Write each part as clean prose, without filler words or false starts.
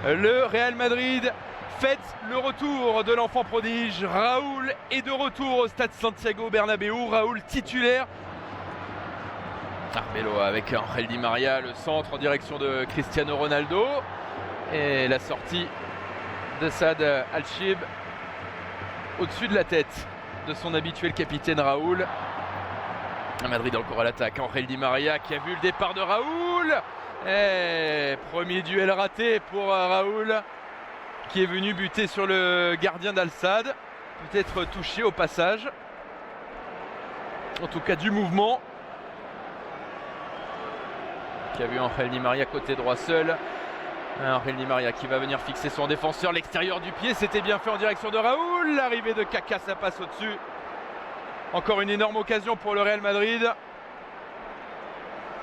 Le Real Madrid fête le retour de l'enfant prodige. Raúl est de retour au stade Santiago Bernabéu. Raúl titulaire. Arbeloa avec Ángel Di María, le centre en direction de Cristiano Ronaldo. Et la sortie de Saad Al-Shib au-dessus de la tête de son habituel capitaine Raúl. Madrid encore à l'attaque. Ángel Di María qui a vu le départ de Raúl. Et premier duel raté pour Raúl qui est venu buter sur le gardien d'Al-Sadd. Peut-être touché au passage. En tout cas du mouvement. Qui a vu Ángel Di María côté droit seul. Ángel Di María qui va venir fixer son défenseur. L'extérieur du pied, c'était bien fait en direction de Raúl. L'arrivée de Kaka, ça passe au-dessus. Encore une énorme occasion pour le Real Madrid.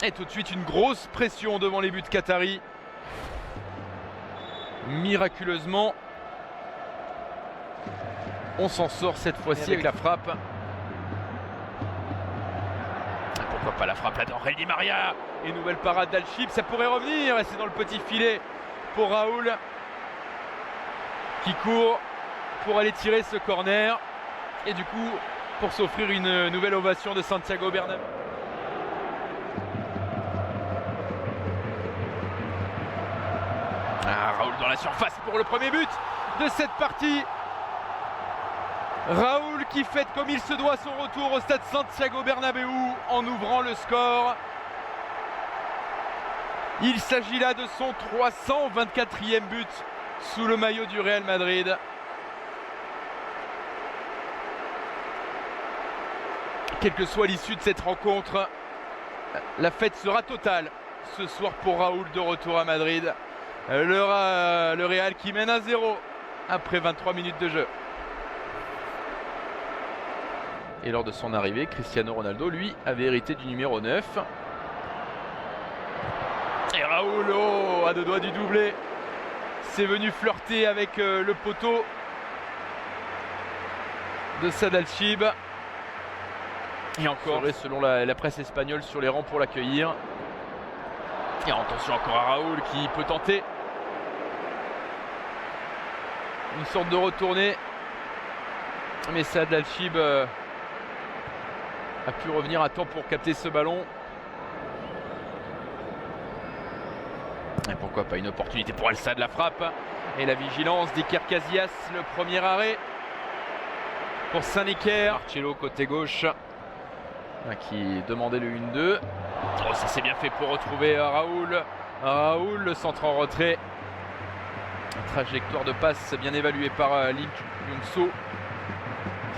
Et tout de suite une grosse pression devant les buts qataris. Miraculeusement, on s'en sort cette fois-ci avec la frappe. Pourquoi pas la frappe là d'Ángel Di María. Et nouvelle parade d'Al-Shib, ça pourrait revenir. Et c'est dans le petit filet pour Raúl qui court pour aller tirer ce corner. Et du coup, pour s'offrir une nouvelle ovation de Santiago Bernabéu. Raúl dans la surface pour le premier but de cette partie. Raúl qui fête comme il se doit son retour au stade Santiago Bernabéu en ouvrant le score. Il s'agit là de son 324e but sous le maillot du Real Madrid. Quelle que soit l'issue de cette rencontre, la fête sera totale ce soir pour Raúl de retour à Madrid. Le Real qui mène à 0 après 23 minutes de jeu. Et lors de son arrivée, Cristiano Ronaldo, lui, avait hérité du numéro 9. Et Raúl, à deux doigts du doublé, c'est venu flirter avec le poteau de Saad Al-Shib. Et encore, selon la presse espagnole, sur les rangs pour l'accueillir. Et attention encore à Raúl qui peut tenter une sorte de retournée. Mais Saad Al-Shib a pu revenir à temps pour capter ce ballon. Et pourquoi pas une opportunité pour Al-Sadd, la frappe. Et la vigilance d'Iker Casillas, le premier arrêt pour Saint-Nicaire. Marcelo côté gauche qui demandait le 1-2. Oh, ça s'est bien fait pour retrouver Raúl. Raúl, le centre en retrait. Trajectoire de passe bien évaluée par Lim Kyung-so.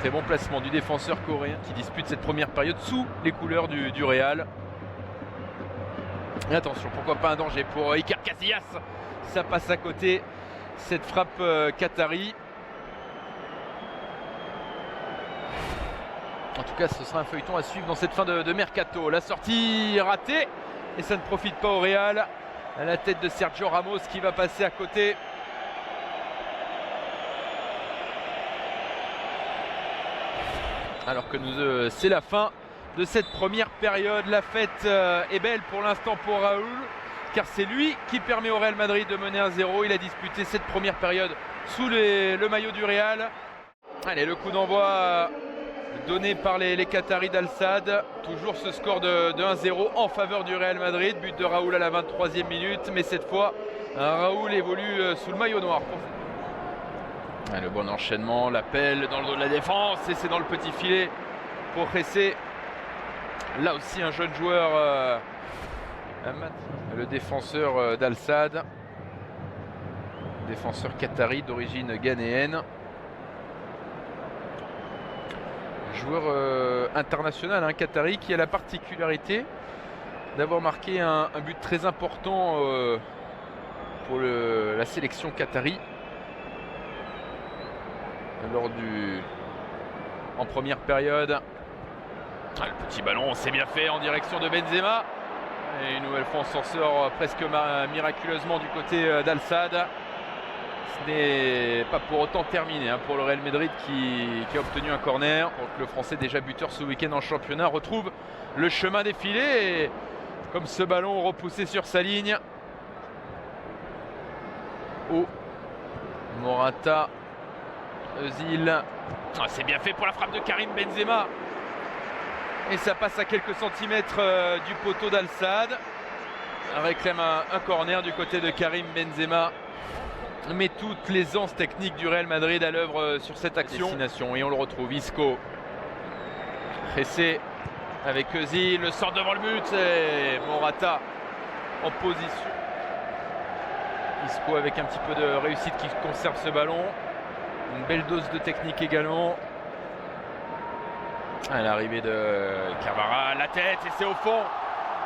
Très bon placement du défenseur coréen qui dispute cette première période sous les couleurs du Real. Et attention, pourquoi pas un danger pour Iker Casillas. Ça passe à côté, cette frappe qatari. En tout cas, ce sera un feuilleton à suivre dans cette fin de mercato. La sortie ratée et ça ne profite pas au Real. À la tête de Sergio Ramos qui va passer à côté. Alors que c'est la fin de cette première période. La fête est belle pour l'instant pour Raúl, car c'est lui qui permet au Real Madrid de mener 1-0. Il a disputé cette première période sous le maillot du Real. Allez, le coup d'envoi donné par les Qataris d'Al-Sadd. Toujours ce score de 1-0 en faveur du Real Madrid. But de Raúl à la 23e minute, mais cette fois Raúl évolue sous le maillot noir. Le bon enchaînement, l'appel dans le dos de la défense et c'est dans le petit filet pour Jessé. Là aussi un jeune joueur, le défenseur d'Al-Sadd, défenseur qatari d'origine ghanéenne. Joueur international, qatari, qui a la particularité d'avoir marqué un but très important pour la sélection qatari. En première période. Le petit ballon, c'est bien fait en direction de Benzema. Et une nouvelle fois on s'en sort presque miraculeusement du côté d'Al-Sadd. Ce n'est pas pour autant terminé pour le Real Madrid qui a obtenu un corner. Donc le Français, déjà buteur ce week-end en championnat, retrouve le chemin des filets. Et comme ce ballon repoussé sur sa ligne. haut. Morata, Özil. Ah, c'est bien fait pour la frappe de Karim Benzema. Et ça passe à quelques centimètres du poteau d'Al-Saad. Réclame un corner du côté de Karim Benzema. Mais toutes les anses techniques du Real Madrid à l'œuvre sur cette action. Et on le retrouve, Isco. Pressé avec Özil, le sort devant le but et Morata en position. Isco avec un petit peu de réussite qui conserve ce ballon. Une belle dose de technique également. À l'arrivée de Carvajal, la tête et c'est au fond.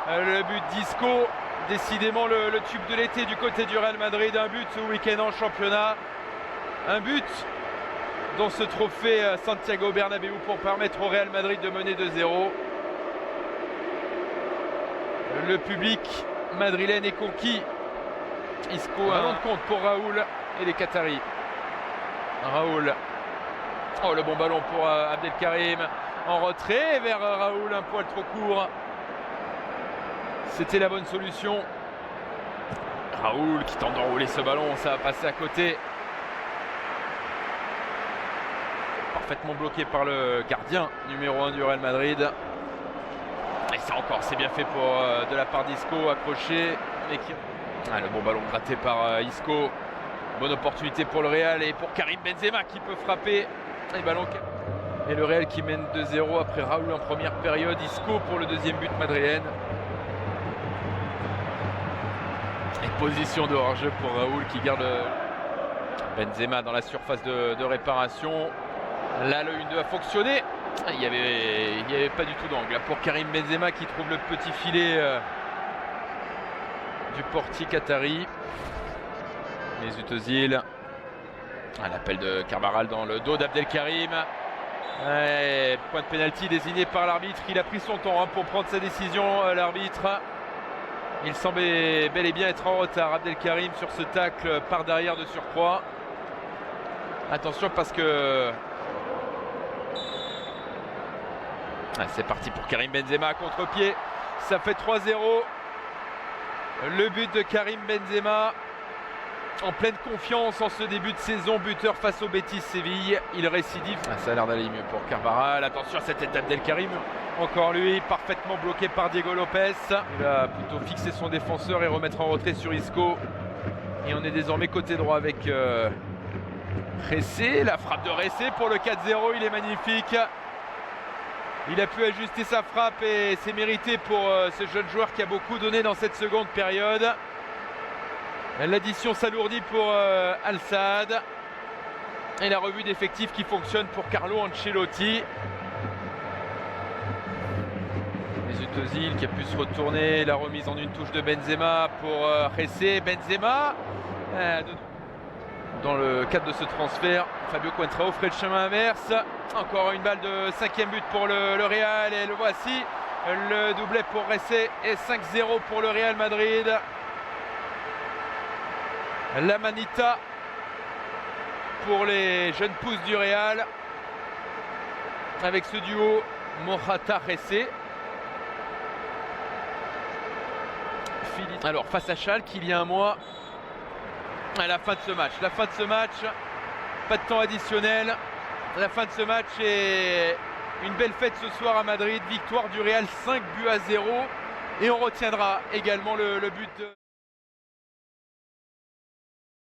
Le but d'Isco, décidément le tube de l'été du côté du Real Madrid. Un but ce week-end en championnat. Un but dans ce trophée Santiago Bernabéu pour permettre au Real Madrid de mener 2-0. Le public madrilène est conquis. Isco, un nom de compte pour Raoul et les Qataris. Raoul. Oh, le bon ballon pour Abdelkarim. En retrait vers Raoul, un poil trop court. C'était la bonne solution. Raoul qui tente d'enrouler ce ballon, ça va passer à côté. Parfaitement bloqué par le gardien numéro 1 du Real Madrid. Et ça encore, c'est bien fait pour de la part d'Isco, accroché. Mais qui... le bon ballon gratté par Isco. Bonne opportunité pour le Real et pour Karim Benzema qui peut frapper. Et le Real qui mène 2-0 après Raoul en première période. Isco pour le deuxième but madrilène. Et position de hors-jeu pour Raoul qui garde Benzema dans la surface de réparation. Là, le 1-2 a fonctionné. Il n'y avait pas du tout d'angle. Pour Karim Benzema qui trouve le petit filet du portier qatari. Mesut Özil. L'appel de Carvajal dans le dos d'Abdelkarim. Point de pénalty désigné par l'arbitre. Il a pris son temps pour prendre sa décision, l'arbitre. Il semblait bel et bien être en retard. Abdelkarim sur ce tacle par derrière de surcroît. Attention parce que... c'est parti pour Karim Benzema à contre-pied. Ça fait 3-0. Le but de Karim Benzema. En pleine confiance en ce début de saison, buteur face au Betis Séville. Il récidive. Ça a l'air d'aller mieux pour Carvajal. Attention à cette tête d'Abdelkarim. Encore lui, parfaitement bloqué par Diego Lopez. Il va plutôt fixer son défenseur et remettre en retrait sur Isco. Et on est désormais côté droit avec Ressé. La frappe de Ressé pour le 4-0, il est magnifique. Il a pu ajuster sa frappe et c'est mérité pour ce jeune joueur qui a beaucoup donné dans cette seconde période. L'addition s'alourdit pour Al-Saad. Et la revue d'effectifs qui fonctionne pour Carlo Ancelotti. Mesut Özil qui a pu se retourner. La remise en une touche de Benzema pour Ressé. Benzema. Dans le cadre de ce transfert, Fabio Coentrao ferait le chemin inverse. Encore une balle de 5e but pour le Real. Et le voici. Le doublet pour Ressé et 5-0 pour le Real Madrid. La manita pour les jeunes pousses du Real avec ce duo Morata-Ressé. Alors face à Schalke il y a un mois, à la fin de ce match. La fin de ce match, pas de temps additionnel. La fin de ce match est une belle fête ce soir à Madrid. Victoire du Real 5-0 et on retiendra également le but de...